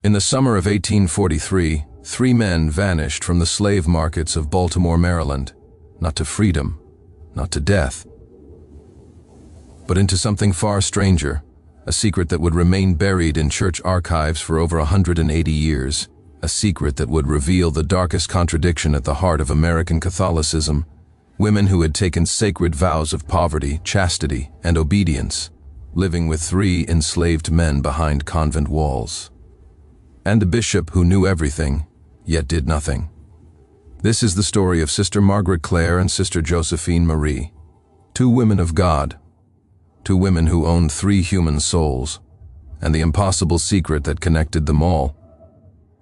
In the summer of 1843, 3 men vanished from the slave markets of Baltimore, Maryland, not to freedom, not to death, but into something far stranger, a secret that would remain buried in church archives for over 180 years, a secret that would reveal the darkest contradiction at the heart of American Catholicism: women who had taken sacred vows of poverty, chastity, and obedience, living with 3 enslaved men behind convent walls. And a bishop who knew everything, yet did nothing. This is the story of Sister Margaret Clare and Sister Josephine Marie, 2 women of God, 2 women who owned 3 human souls, and the impossible secret that connected them all.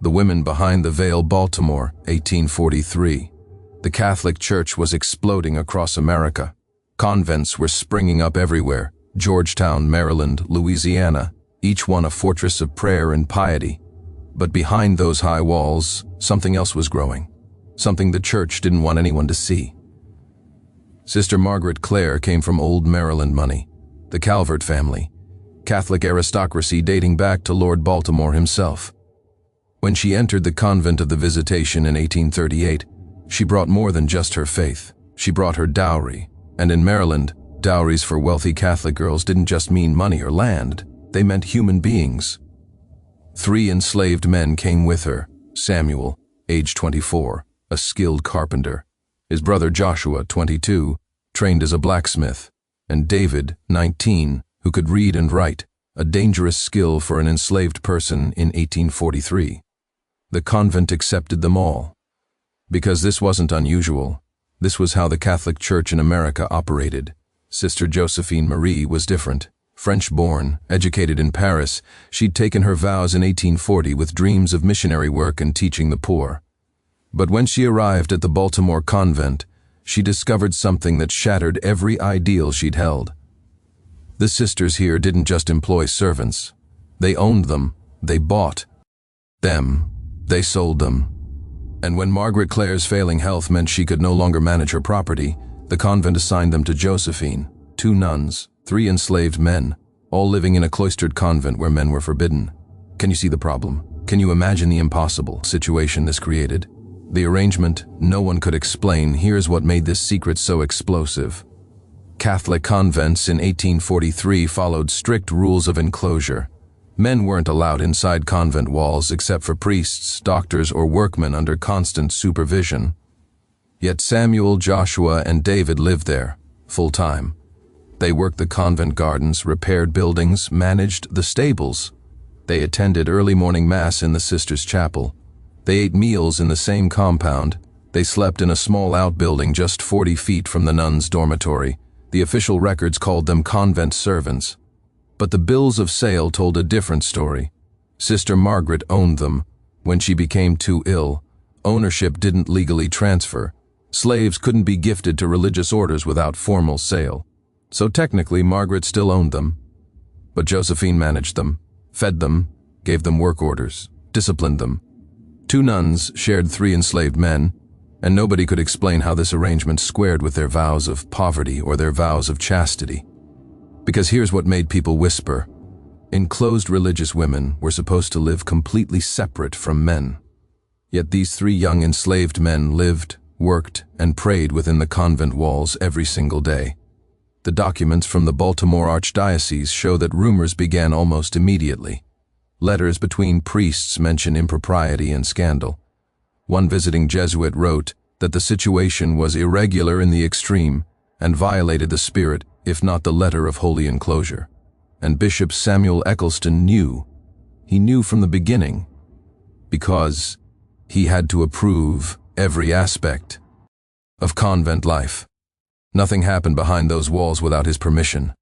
The women behind the veil, Baltimore, 1843. The Catholic Church was exploding across America. Convents were springing up everywhere: Georgetown, Maryland, Louisiana, each one a fortress of prayer and piety. But behind those high walls, something else was growing, something the church didn't want anyone to see. Sister Margaret Clare came from old Maryland money, the Calvert family, Catholic aristocracy dating back to Lord Baltimore himself. When she entered the convent of the Visitation in 1838, she brought more than just her faith. She brought her dowry, and in Maryland, dowries for wealthy Catholic girls didn't just mean money or land, they meant human beings. 3 enslaved men came with her: Samuel, age 24, a skilled carpenter; his brother Joshua, 22, trained as a blacksmith; and David, 19, who could read and write, a dangerous skill for an enslaved person in 1843. The convent accepted them all. Because this wasn't unusual. This was how the Catholic Church in America operated. Sister Josephine Marie was different. French-born, educated in Paris, she'd taken her vows in 1840 with dreams of missionary work and teaching the poor. But when she arrived at the Baltimore convent, she discovered something that shattered every ideal she'd held. The sisters here didn't just employ servants. They owned them, they bought them, they sold them. And when Margaret Clare's failing health meant she could no longer manage her property, the convent assigned them to Josephine, 2 nuns, 3 enslaved men, all living in a cloistered convent where men were forbidden. Can you see the problem? Can you imagine the impossible situation this created? The arrangement no one could explain. Here's what made this secret so explosive. Catholic convents in 1843 followed strict rules of enclosure. Men weren't allowed inside convent walls except for priests, doctors, or workmen under constant supervision. Yet Samuel, Joshua, and David lived there, full-time. They worked the convent gardens, repaired buildings, managed the stables. They attended early morning mass in the sisters' chapel. They ate meals in the same compound. They slept in a small outbuilding just 40 feet from the nuns' dormitory. The official records called them convent servants. But the bills of sale told a different story. Sister Margaret owned them. When she became too ill, ownership didn't legally transfer. Slaves couldn't be gifted to religious orders without formal sale. So technically, Margaret still owned them. But Josephine managed them, fed them, gave them work orders, disciplined them. 2 nuns shared 3 enslaved men, and nobody could explain how this arrangement squared with their vows of poverty or their vows of chastity. Because here's what made people whisper. Enclosed religious women were supposed to live completely separate from men. Yet these 3 young enslaved men lived, worked, and prayed within the convent walls every single day. The documents from the Baltimore Archdiocese show that rumors began almost immediately. Letters between priests mention impropriety and scandal. One visiting Jesuit wrote that the situation was irregular in the extreme and violated the spirit, if not the letter, of holy enclosure. And Bishop Samuel Eccleston knew. He knew from the beginning, because he had to approve every aspect of convent life. Nothing happened behind those walls without his permission.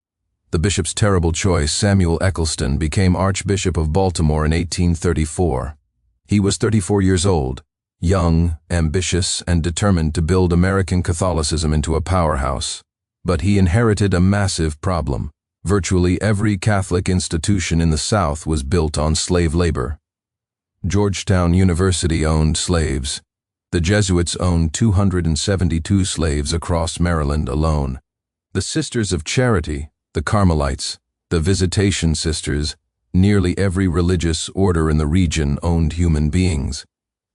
The bishop's terrible choice, Samuel Eccleston, became Archbishop of Baltimore in 1834. He was 34 years old, young, ambitious, and determined to build American Catholicism into a powerhouse. But he inherited a massive problem. Virtually every Catholic institution in the South was built on slave labor. Georgetown University owned slaves. The Jesuits owned 272 slaves across Maryland alone. The Sisters of Charity, the Carmelites, the Visitation Sisters, Nearly every religious order in the region owned human beings.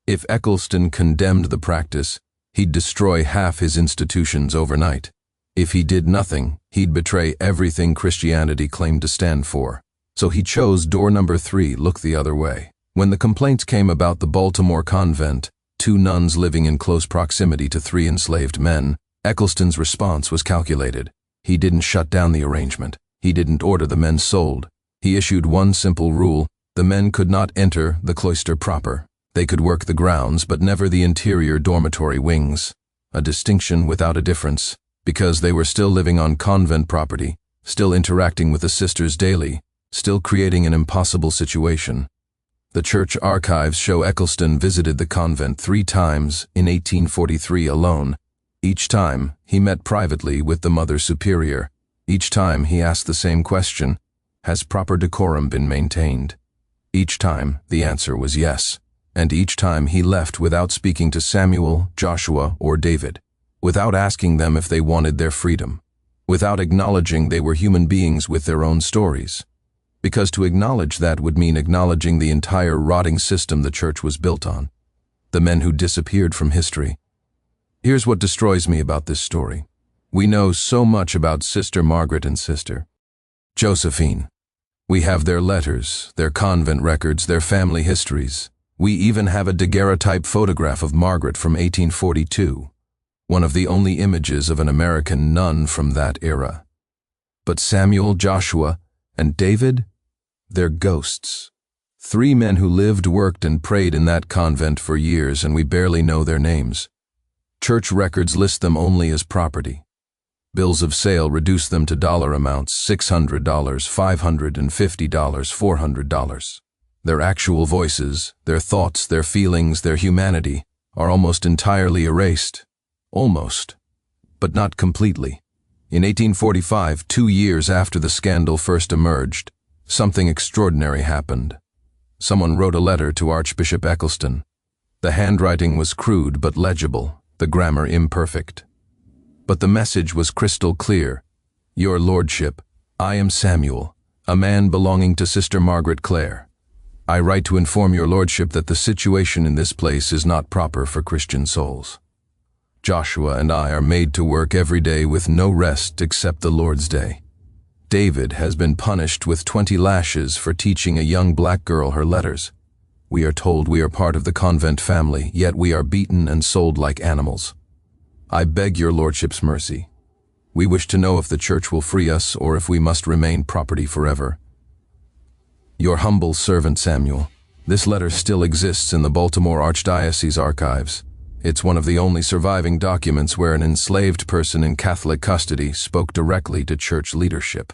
If Eccleston condemned the practice, he'd destroy half his institutions overnight. If he did nothing, he'd betray everything Christianity claimed to stand for. So he chose door number 3, look the other way. When the complaints came about the Baltimore Convent, 2 nuns living in close proximity to 3 enslaved men, Eccleston's response was calculated. He didn't shut down the arrangement. He didn't order the men sold. He issued one simple rule: the men could not enter the cloister proper. They could work the grounds, but never the interior dormitory wings. A distinction without a difference, because they were still living on convent property, still interacting with the sisters daily, still creating an impossible situation. The church archives show Eccleston visited the convent 3 times in 1843 alone. Each time, he met privately with the Mother Superior. Each time, he asked the same question: has proper decorum been maintained? Each time, the answer was yes. And each time he left without speaking to Samuel, Joshua, or David, without asking them if they wanted their freedom, without acknowledging they were human beings with their own stories. Because to acknowledge that would mean acknowledging the entire rotting system the church was built on, the men who disappeared from history. Here's what destroys me about this story. We know so much about Sister Margaret and Sister Josephine. We have their letters, their convent records, their family histories. We even have a daguerreotype photograph of Margaret from 1842, one of the only images of an American nun from that era. But Samuel, Joshua, and David? They're ghosts. 3 men who lived, worked, and prayed in that convent for years, and we barely know their names. Church records list them only as property. Bills of sale reduce them to dollar amounts: $600, $550, $400. Their actual voices, their thoughts, their feelings, their humanity are almost entirely erased. Almost, but not completely. In 1845, 2 years after the scandal first emerged, something extraordinary happened. Someone wrote a letter to Archbishop Eccleston. The handwriting was crude but legible, the grammar imperfect. But the message was crystal clear. Your Lordship, I am Samuel, a man belonging to Sister Margaret Clare. I write to inform your Lordship that the situation in this place is not proper for Christian souls. Joshua and I are made to work every day with no rest except the Lord's Day. David has been punished with 20 lashes for teaching a young black girl her letters. We are told we are part of the convent family, yet we are beaten and sold like animals. I beg your Lordship's mercy. We wish to know if the Church will free us or if we must remain property forever. Your humble servant Samuel. This letter still exists in the Baltimore Archdiocese archives. It's one of the only surviving documents where an enslaved person in Catholic custody spoke directly to church leadership.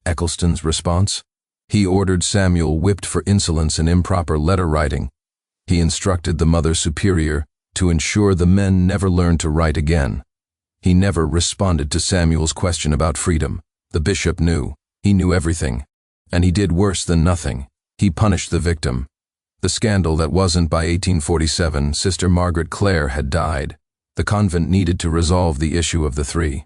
Eccleston's response? He ordered Samuel whipped for insolence and improper letter writing. He instructed the Mother Superior to ensure the men never learned to write again. He never responded to Samuel's question about freedom. The bishop knew. He knew everything. And he did worse than nothing. He punished the victim. The scandal that wasn't by 1847, Sister Margaret Clare had died. The convent needed to resolve the issue of the 3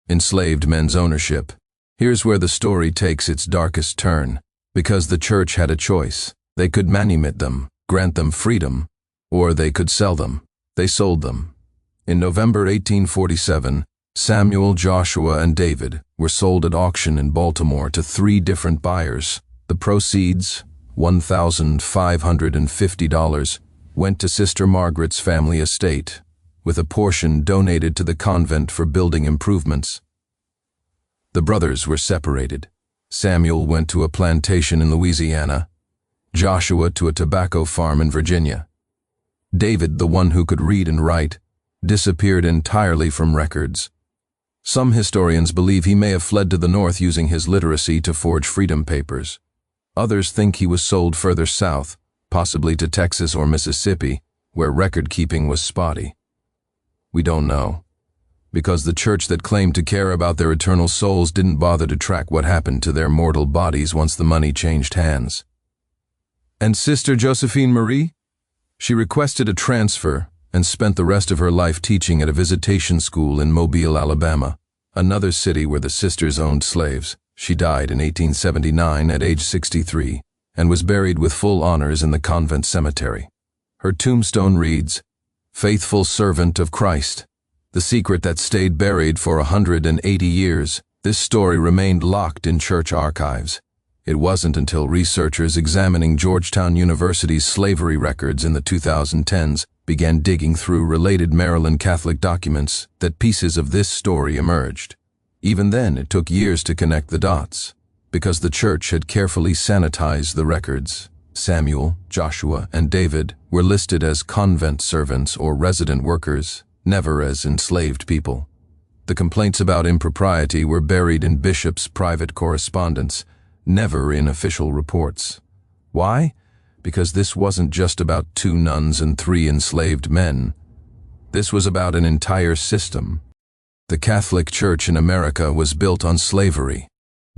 enslaved men's ownership. Here's where the story takes its darkest turn. Because the church had a choice. They could manumit them, grant them freedom, or they could sell them. They sold them. In November 1847, Samuel, Joshua, and David were sold at auction in Baltimore to 3 different buyers. The proceeds, $1,550, went to Sister Margaret's family estate, with a portion donated to the convent for building improvements. The brothers were separated. Samuel went to a plantation in Louisiana, Joshua to a tobacco farm in Virginia. David, the one who could read and write, disappeared entirely from records. Some historians believe he may have fled to the north using his literacy to forge freedom papers. Others think he was sold further south, possibly to Texas or Mississippi, where record-keeping was spotty. We don't know, because the church that claimed to care about their eternal souls didn't bother to track what happened to their mortal bodies once the money changed hands. And Sister Josephine Marie? She requested a transfer and spent the rest of her life teaching at a visitation school in Mobile, Alabama, another city where the sisters owned slaves. She died in 1879 at age 63 and was buried with full honors in the convent cemetery. Her tombstone reads, "Faithful servant of Christ." The secret that stayed buried for 180 years, this story remained locked in church archives. It wasn't until researchers examining Georgetown University's slavery records in the 2010s began digging through related Maryland Catholic documents that pieces of this story emerged. Even then, it took years to connect the dots, because the church had carefully sanitized the records. Samuel, Joshua, and David were listed as convent servants or resident workers, never as enslaved people. The complaints about impropriety were buried in bishops' private correspondence, never in official reports. Why? Because this wasn't just about 2 nuns and 3 enslaved men. This was about an entire system. The Catholic Church in America was built on slavery.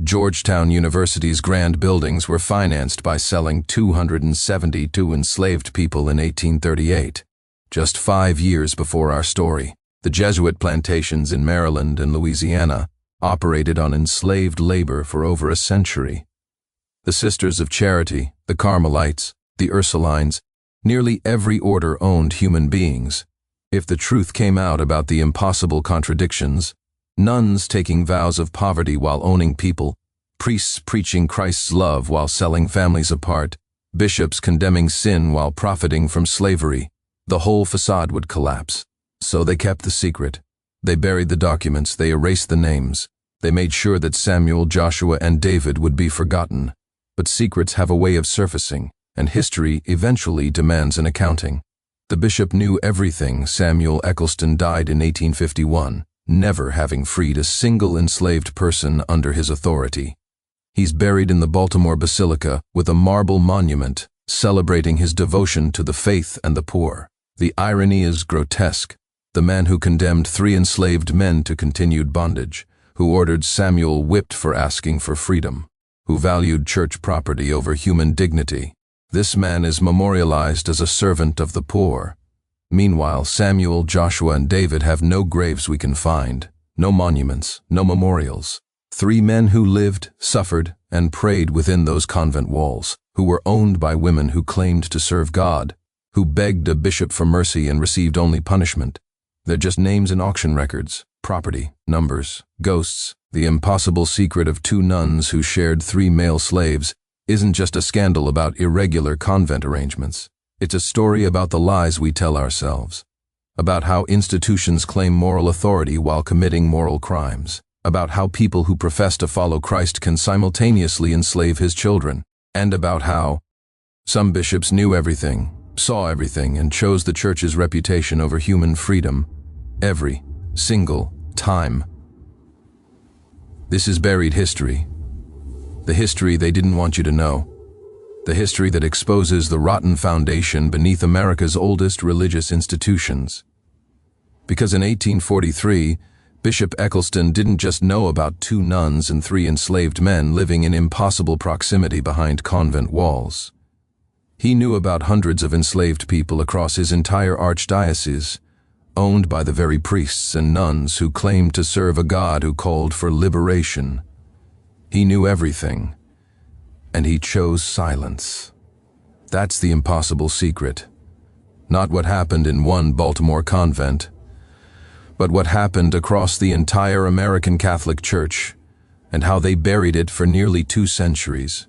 Georgetown University's grand buildings were financed by selling 272 enslaved people in 1838. Just 5 years before our story, the Jesuit plantations in Maryland and Louisiana operated on enslaved labor for over a century. The Sisters of Charity, the Carmelites, the Ursulines, nearly every order owned human beings. If the truth came out about the impossible contradictions, nuns taking vows of poverty while owning people, priests preaching Christ's love while selling families apart, bishops condemning sin while profiting from slavery, the whole facade would collapse. So they kept the secret. They buried the documents, they erased the names. They made sure that Samuel, Joshua, and David would be forgotten. But secrets have a way of surfacing, and history eventually demands an accounting. The bishop knew everything. Samuel Eccleston died in 1851, never having freed a single enslaved person under his authority. He's buried in the Baltimore Basilica with a marble monument celebrating his devotion to the faith and the poor. The irony is grotesque. The man who condemned 3 enslaved men to continued bondage, who ordered Samuel whipped for asking for freedom, who valued church property over human dignity. This man is memorialized as a servant of the poor. Meanwhile, Samuel, Joshua, and David have no graves we can find, no monuments, no memorials. 3 men who lived, suffered, and prayed within those convent walls, who were owned by women who claimed to serve God, who begged a bishop for mercy and received only punishment. They're just names in auction records, property, numbers, ghosts. The impossible secret of 2 nuns who shared 3 male slaves isn't just a scandal about irregular convent arrangements. It's a story about the lies we tell ourselves, about how institutions claim moral authority while committing moral crimes, about how people who profess to follow Christ can simultaneously enslave his children, and about how some bishops knew everything, saw everything, and chose the church's reputation over human freedom every single time. This is buried history. The history they didn't want you to know. The history that exposes the rotten foundation beneath America's oldest religious institutions. Because in 1843, Bishop Eccleston didn't just know about 2 nuns and 3 enslaved men living in impossible proximity behind convent walls. He knew about hundreds of enslaved people across his entire archdiocese, owned by the very priests and nuns who claimed to serve a God who called for liberation. He knew everything, and he chose silence. That's the impossible secret. Not what happened in one Baltimore convent, but what happened across the entire American Catholic Church, and how they buried it for nearly 2 centuries.